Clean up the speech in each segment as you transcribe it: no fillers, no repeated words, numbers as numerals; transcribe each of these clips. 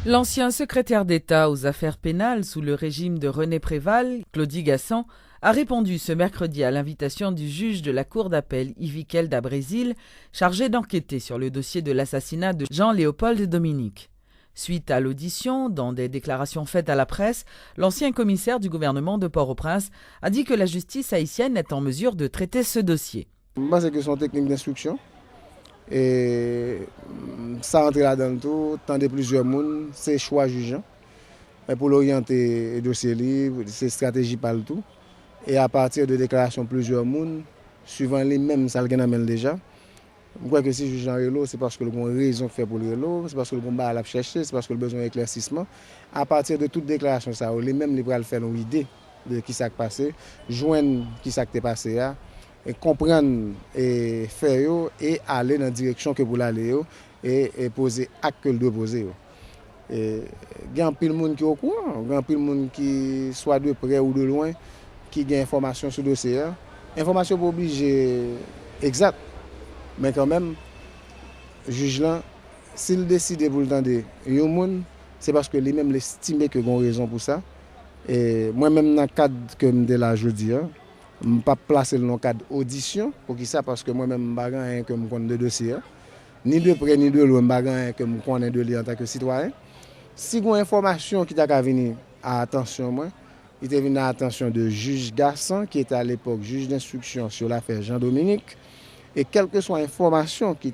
L'ancien secrétaire d'État aux affaires pénales sous le régime de René Préval, Claudie Gassan, a répondu ce mercredi à l'invitation du juge de la cour d'appel Yvikel Dabrésil, chargé d'enquêter sur le dossier de l'assassinat de Jean-Léopold Dominique. Suite à l'audition, dans des déclarations faites à la presse, l'ancien commissaire du gouvernement de Port-au-Prince a dit que la justice haïtienne est en mesure de traiter ce dossier. Moi, c'est que son technique d'instruction. Et ça entre là-dedans tout, tant de plusieurs monde, c'est choix jugeant. Mais pour l'orienter, le dossier libre, c'est stratégie par le tout. Et à partir de déclarations plusieurs monde, suivant les mêmes, ça le amène déjà. Je crois que si juge en relo, c'est parce que le bon raison fait pour le relo, c'est parce que le bon bar à chercher, c'est parce que le besoin d'éclaircissement. À partir de toute déclaration, ça, les mêmes libéraux faire une idée de qui s'est passé, joindre qui s'est passé là. Et comprendre et faire et aller dans la direction que vous allez et poser acte que vous devez poser. Il y a un peu de monde qui est au courant, il y a un peu de monde qui soit de près ou de loin qui a information sur le dossier. Information pas obligée exacte, mais quand même, le juge là, s'il décide pour le temps de monde, c'est parce que lui-même estime que ont raison pour ça. Et moi-même dans le cadre que je suis là aujourd'hui, je ne vais pas placer dans le cadre d'audition, pour qui ça, parce que moi-même, je ne sais pas que je de dossier. Ni de près ni de loin, je ne sais pas que je connais de lui en tant que citoyen. Si vous avez une information qui t'a venir à attention, moi, il est venu à l'attention de juge Gassan, qui était à l'époque juge d'instruction sur l'affaire Jean-Dominique. Et quelle que soit l'information que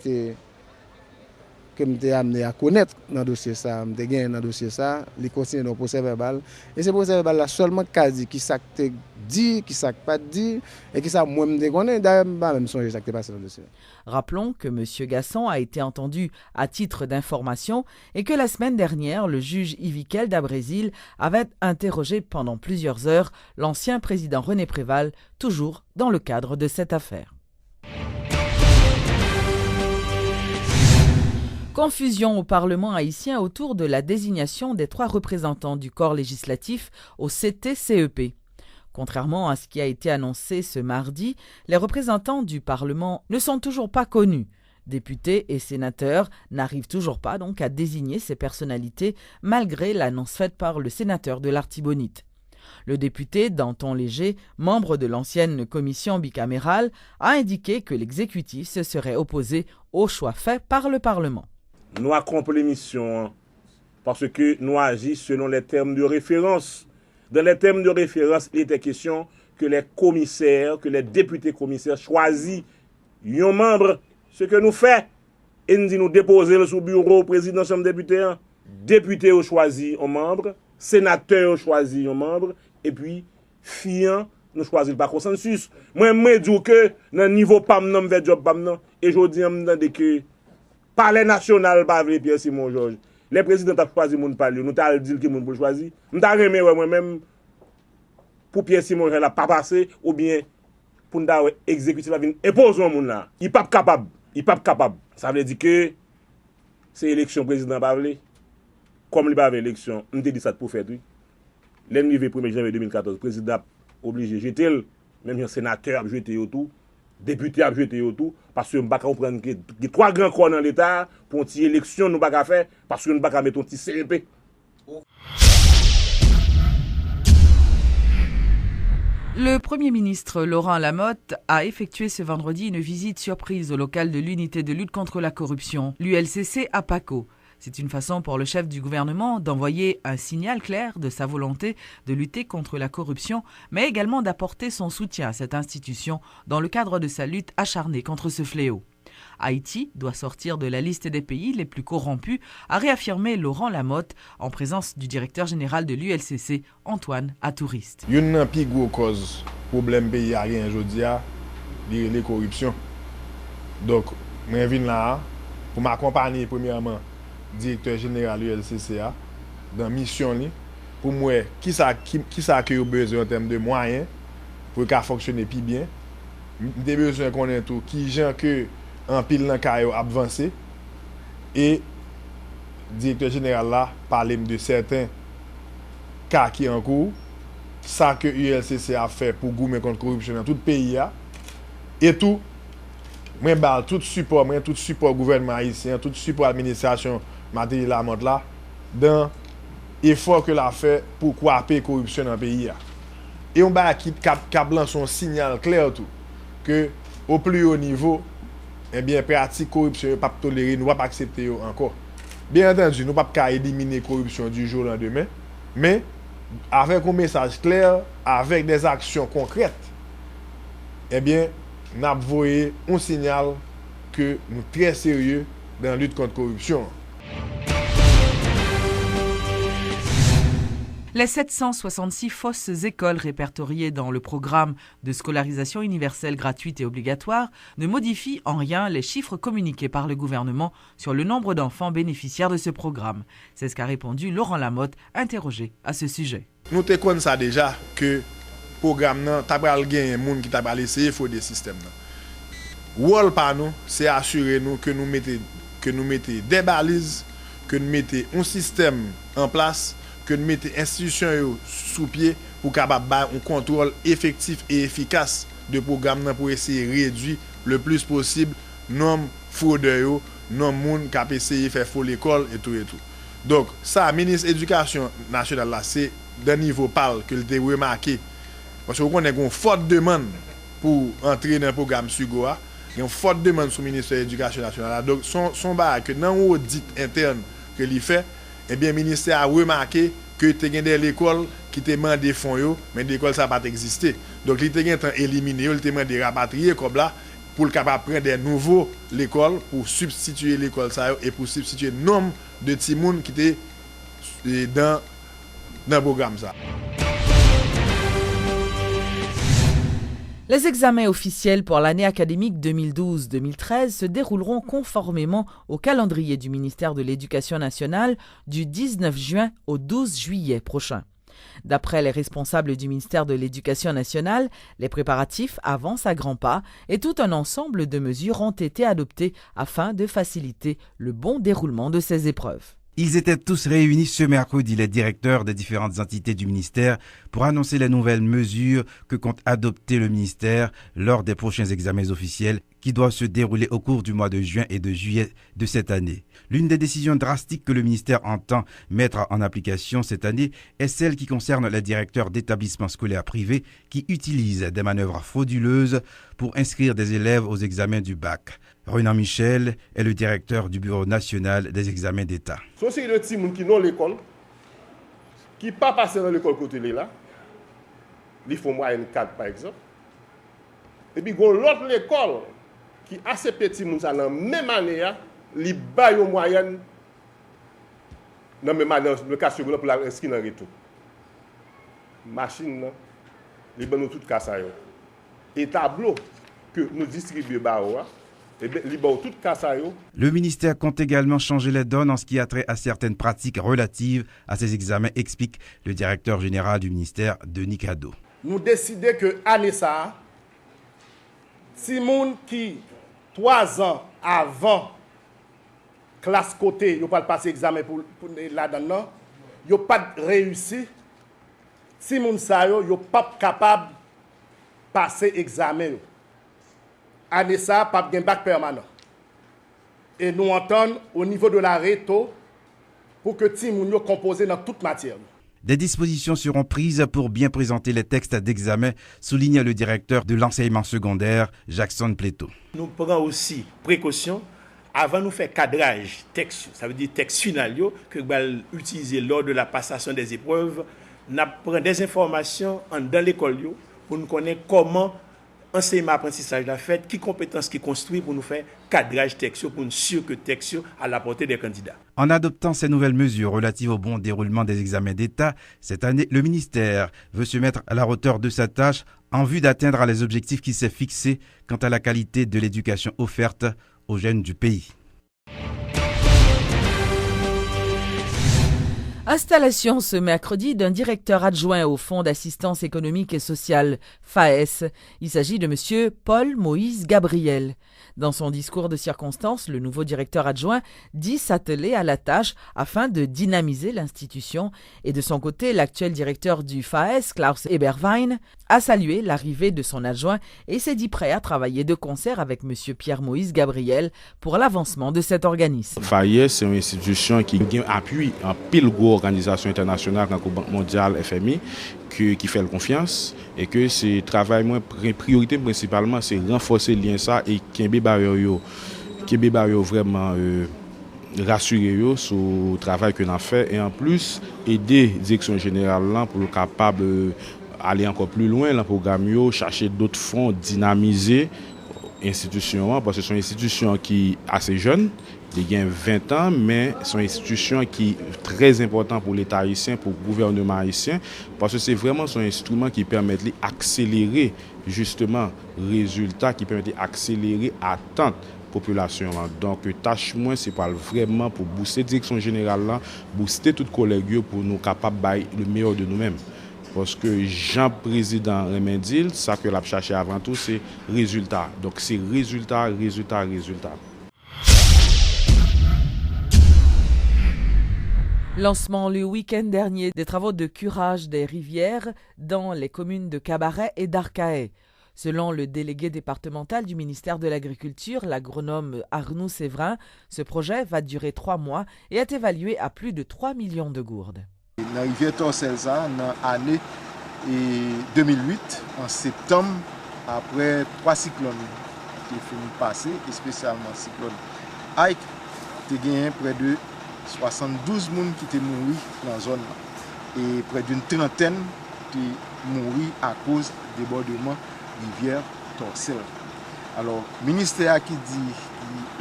je m'ai amené à connaître dans le dossier, ça, je gagné dans le dossier, ça, il continue dans le procès verbal. Et ce procès verbal là seulement qu'a dit qui s'est dit, qui s'est pas dit, et qui ça moi me déconne, d'ailleurs, même son ça qui passé dans le dossier. Rappelons que M. Gassan a été entendu à titre d'information et que la semaine dernière, le juge Yvikel Dabrésil avait interrogé pendant plusieurs heures l'ancien président René Préval, toujours dans le cadre de cette affaire. Confusion au Parlement haïtien autour de la désignation des 3 représentants du corps législatif au CT-CEP. Contrairement à ce qui a été annoncé ce mardi, les représentants du Parlement ne sont toujours pas connus. Députés et sénateurs n'arrivent toujours pas donc à désigner ces personnalités malgré l'annonce faite par le sénateur de l'Artibonite. Le député Danton Léger, membre de l'ancienne commission bicamérale, a indiqué que l'exécutif se serait opposé au choix fait par le Parlement. Nous accomplissons l'émission parce que nous agissons selon les termes de référence. Dans les termes de référence, il était question que les commissaires, que les députés commissaires choisissent un membre. Ce que nous faisons, et nous déposons sur le bureau président de la Chambre des députés. Députés ont choisi un membre, sénateurs ont choisi un membre, et puis, filles, nous choisissons par consensus. Moi, je dis que dans le niveau PAM, je vais job PAM, et je dis que Palais national, pas avec Pierre Simon Georges. Les présidents ont choisi mon palais. Nous avons dit que mon pour choisir. Nous avons remis moi-même pour Pierre Simon Georges, pas passé, ou bien pour nous exécuter la vie. Imposons mon là. Il n'est pas capable. Il n'est pas capable. Ça veut dire que c'est l'élection président pas avec. Comme il n'y a pas d'élection, on te dit ça pour faire. L'ennemi 1er janvier 2014, le président a obligé de jeter, même un sénateur a jeté autour. Député a jeté autour, parce que nous ne pouvons pas comprendre que y a 3 grands corps dans l'État pour une élection, nous ne pouvons pas faire, parce que nous ne pouvons pas mettre un petit CEP. Le Premier ministre Laurent Lamotte a effectué ce vendredi une visite surprise au local de l'unité de lutte contre la corruption, l'ULCC à Paco. C'est une façon pour le chef du gouvernement d'envoyer un signal clair de sa volonté de lutter contre la corruption, mais également d'apporter son soutien à cette institution dans le cadre de sa lutte acharnée contre ce fléau. Haïti doit sortir de la liste des pays les plus corrompus, a réaffirmé Laurent Lamotte en présence du directeur général de l'ULCC, Antoine Atouriste. Une des plus grosses causes problème pays a rien aujourd'hui, c'est la corruption. Donc, je viens là pour m'accompagner premièrement directeur général de l'ULCCA dans la mission pour moi qui ça que a besoin en termes de moyens pour qu'elle fonctionne plus bien. J'ai besoin de connaître tout qui gens que en pile dans carrière avancé et directeur général là parler de certains cas qui en cours, ça que l'ULCC a fait pour gommer contre la corruption dans tout le pays et tout tout support gouvernement haïtien, tout support administration Matériel Lamotte là dans l'effort que l'a fait pour couper la corruption dans le pays. Et on va lancer un signal clair tout que au plus haut niveau, eh bien, pratique corruption, nous ne pouvons pas tolérer, nous ne pouvons pas accepter encore. Bien entendu, nous ne pouvons pas éliminer la corruption du jour au lendemain, mais avec un message clair, avec des actions concrètes, eh bien, nous avons envoyé un signal que nous sommes très sérieux dans la lutte contre la corruption. Les 766 fausses écoles répertoriées dans le programme de scolarisation universelle gratuite et obligatoire ne modifient en rien les chiffres communiqués par le gouvernement sur le nombre d'enfants bénéficiaires de ce programme. C'est ce qu'a répondu Laurent Lamotte, interrogé à ce sujet. Nous te connaissons ça déjà que le programme n'a pas gagné un monde qui t'a essayé de faire des systèmes. Le rôle par nous, c'est assurer nous que nous mettons des balises, que nous mettons un système en place, que nous mettons institutions sous pied pour capable un contrôle effectif et efficace de programme pour essayer de réduire le plus possible le nombre de fraudeurs, le nombre de gens qui essayé de faire faux l'école et tout. Donc, ça, le ministre de l'Éducation nationale, là, c'est d'un niveau parle que le remarqué. Parce que vous connaissez une forte demande pour entrer dans le programme SUGOA. Il y a une forte demande sur le ministère de l'Éducation nationale. Donc, son barrage, que dans l'audit interne que l'il fait, eh bien, le ministère a remarqué que il y a des écoles qui te demandent des fonds, mais l'école ça n'a pas existé. Donc, il y a éliminé, il te demande de rapatrier comme là pour le capable prendre des nouveaux l'école pour substituer l'école ça et pour substituer le nombre de petits monde qui étaient dans le programme ça. Les examens officiels pour l'année académique 2012-2013 se dérouleront conformément au calendrier du ministère de l'Éducation nationale du 19 juin au 12 juillet prochain. D'après les responsables du ministère de l'Éducation nationale, les préparatifs avancent à grands pas et tout un ensemble de mesures ont été adoptées afin de faciliter le bon déroulement de ces épreuves. Ils étaient tous réunis ce mercredi, les directeurs des différentes entités du ministère, pour annoncer les nouvelles mesures que compte adopter le ministère lors des prochains examens officiels qui doivent se dérouler au cours du mois de juin et de juillet de cette année. L'une des décisions drastiques que le ministère entend mettre en application cette année est celle qui concerne les directeurs d'établissements scolaires privés qui utilisent des manœuvres frauduleuses pour inscrire des élèves aux examens du bac. Renan Michel est le directeur du Bureau national des examens d'État. C'est le petit monde qui n'a l'école, qui n'est pas passé dans l'école côté là, ils font moyenne 4 par exemple. Et puis, l'autre l'école qui a assez petit monde dans la même année, ils baillent en moyenne dans le même année, le cas secondaire pour l'inscrire dans le retour. Machine, ils ont tout cassé. Et tableau que nous distribuons, le ministère compte également changer les donnes en ce qui a trait à certaines pratiques relatives à ces examens, explique le directeur général du ministère, Denis Cadeau. Nous décidons que l'année ça, si moun qui 3 ans avant classe côté, yo pas passer examen pour là-dedans, yo pas réussi. Si moun sa yo pas capable passer examen. Année ça, pas de bac permanent. Et nous entendons au niveau de la réto pour que Timounio compose dans toute matière. Des dispositions seront prises pour bien présenter les textes d'examen, souligne le directeur de l'enseignement secondaire, Jackson Pléto. Nous prenons aussi précaution avant de faire cadrage texte, ça veut dire texte final que nous allons utiliser lors de la passation des épreuves. Nous prenons des informations dans l'école pour nous connaître comment enseignement apprentissage la fête, qui compétences qui construit pour nous faire cadrage texte pour nous sûr que texte à la portée des candidats. En adoptant ces nouvelles mesures relatives au bon déroulement des examens d'État, cette année, le ministère veut se mettre à la hauteur de sa tâche en vue d'atteindre les objectifs qui s'est fixés quant à la qualité de l'éducation offerte aux jeunes du pays. Installation ce mercredi d'un directeur adjoint au Fonds d'assistance économique et sociale, FAES. Il s'agit de M. Paul-Moïse Gabriel. Dans son discours de circonstance, le nouveau directeur adjoint dit s'atteler à la tâche afin de dynamiser l'institution. Et de son côté, l'actuel directeur du FAES, Klaus Eberwein, a salué l'arrivée de son adjoint et s'est dit prêt à travailler de concert avec M. Pierre-Moïse Gabriel pour l'avancement de cet organisme. FAES, c'est une institution qui appuie en pile gros organisation internationale comme la Banque mondiale, FMI, qui fait confiance et que c'est travail moins priorité principalement c'est renforcer le lien ça et Kembe Barrio vraiment rassurer sur le travail que l'on fait et en plus aider la direction générale là pour être capable aller encore plus loin dans le programme, chercher d'autres fonds, dynamiser l'institution parce que c'est une institution qui est assez jeune. Il y a 20 ans, mais c'est une institution qui est très importante pour l'État haïtien, pour le gouvernement haïtien, parce que c'est vraiment son instrument qui permet d'accélérer justement les résultats, qui permet d'accélérer l'attente population. Donc, tâche moins, c'est pas vraiment pour booster la direction générale, booster tous les collègues pour nous capables de le meilleur de nous-mêmes. Parce que Jean-Président Remendil, ça que l'a cherché avant tout, c'est résultat. Donc, c'est résultat. Lancement le week-end dernier des travaux de curage des rivières dans les communes de Cabaret et d'Arcahaie. Selon le délégué départemental du ministère de l'Agriculture, l'agronome Arnoux Séverin, ce projet va durer 3 mois et est évalué à plus de 3 millions de gourdes. Dans la rivière Torcelza, dans l'année 2008, en septembre, après 3 cyclones qui sont finis passer, et spécialement le cyclone Ike, il y a gagné près de 72 personnes qui étaient morts dans la zone et près d'une trentaine qui morts à cause du débordement de la rivière Torcel. Alors, le ministère qui dit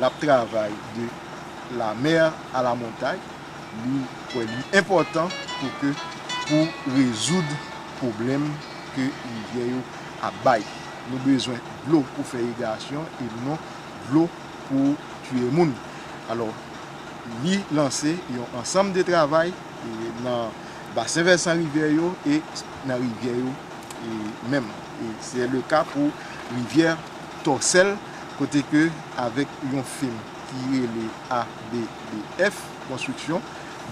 le travail de la mer à la montagne, c'est important pour résoudre le problème que la rivière a bail. Nous avons besoin de l'eau pour faire irrigation et non de l'eau pour tuer les gens. Alors, lui lancer un ensemble de travail dans le bassin versant rivière et dans la rivière même. Et c'est le cas pour la rivière Torcel, côté que avec un film qui est le ABDF construction,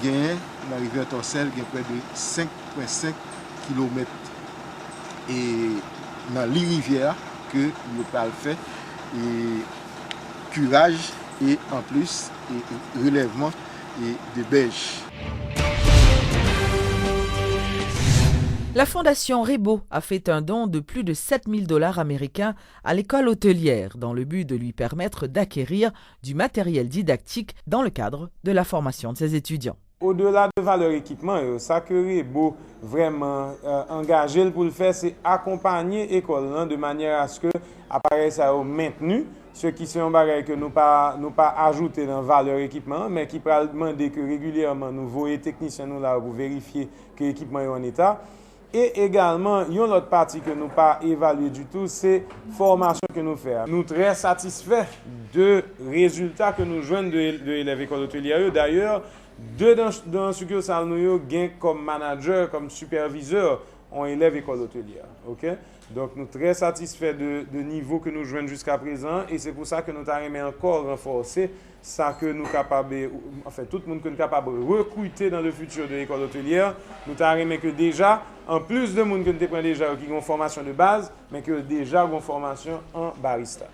gagne dans la rivière Torcel près de 5,5 km. Et dans les rivières que nous parlons fait et curage et en plus et relèvement et de berges. La Fondation Rebo a fait un don de plus de 7 000 $ américains à l'école hôtelière dans le but de lui permettre d'acquérir du matériel didactique dans le cadre de la formation de ses étudiants. Au-delà de valeur équipement, ça que Rebo vraiment engagé pour le faire, c'est accompagner l'école de manière à ce que l'appareil soit maintenu, ce qui sont un bagage que nous pas ajouté dans valeur équipement, mais qui peut demander que régulièrement nous voyons techniciens nous là pour vérifier que l'équipement est en état. Et également, il y a une autre partie que nous pas évalué du tout, c'est la formation que nous faisons. Nous sommes très satisfaits de résultats que nous joignons de l'élève école hôtelière. D'ailleurs, deux dans succursale nous gain comme manager, comme superviseur, on élève école hôtelière. Okay? Donc nous sommes très satisfaits de niveau que nous joignons jusqu'à présent et c'est pour ça que nous avons encore renforcé ça que nous capables, enfin tout le monde que nous capable de recruter dans le futur de l'école hôtelière. Nous avons que déjà, en plus de monde que nous avons déjà qui ont une formation de base, mais que déjà une formation en barista.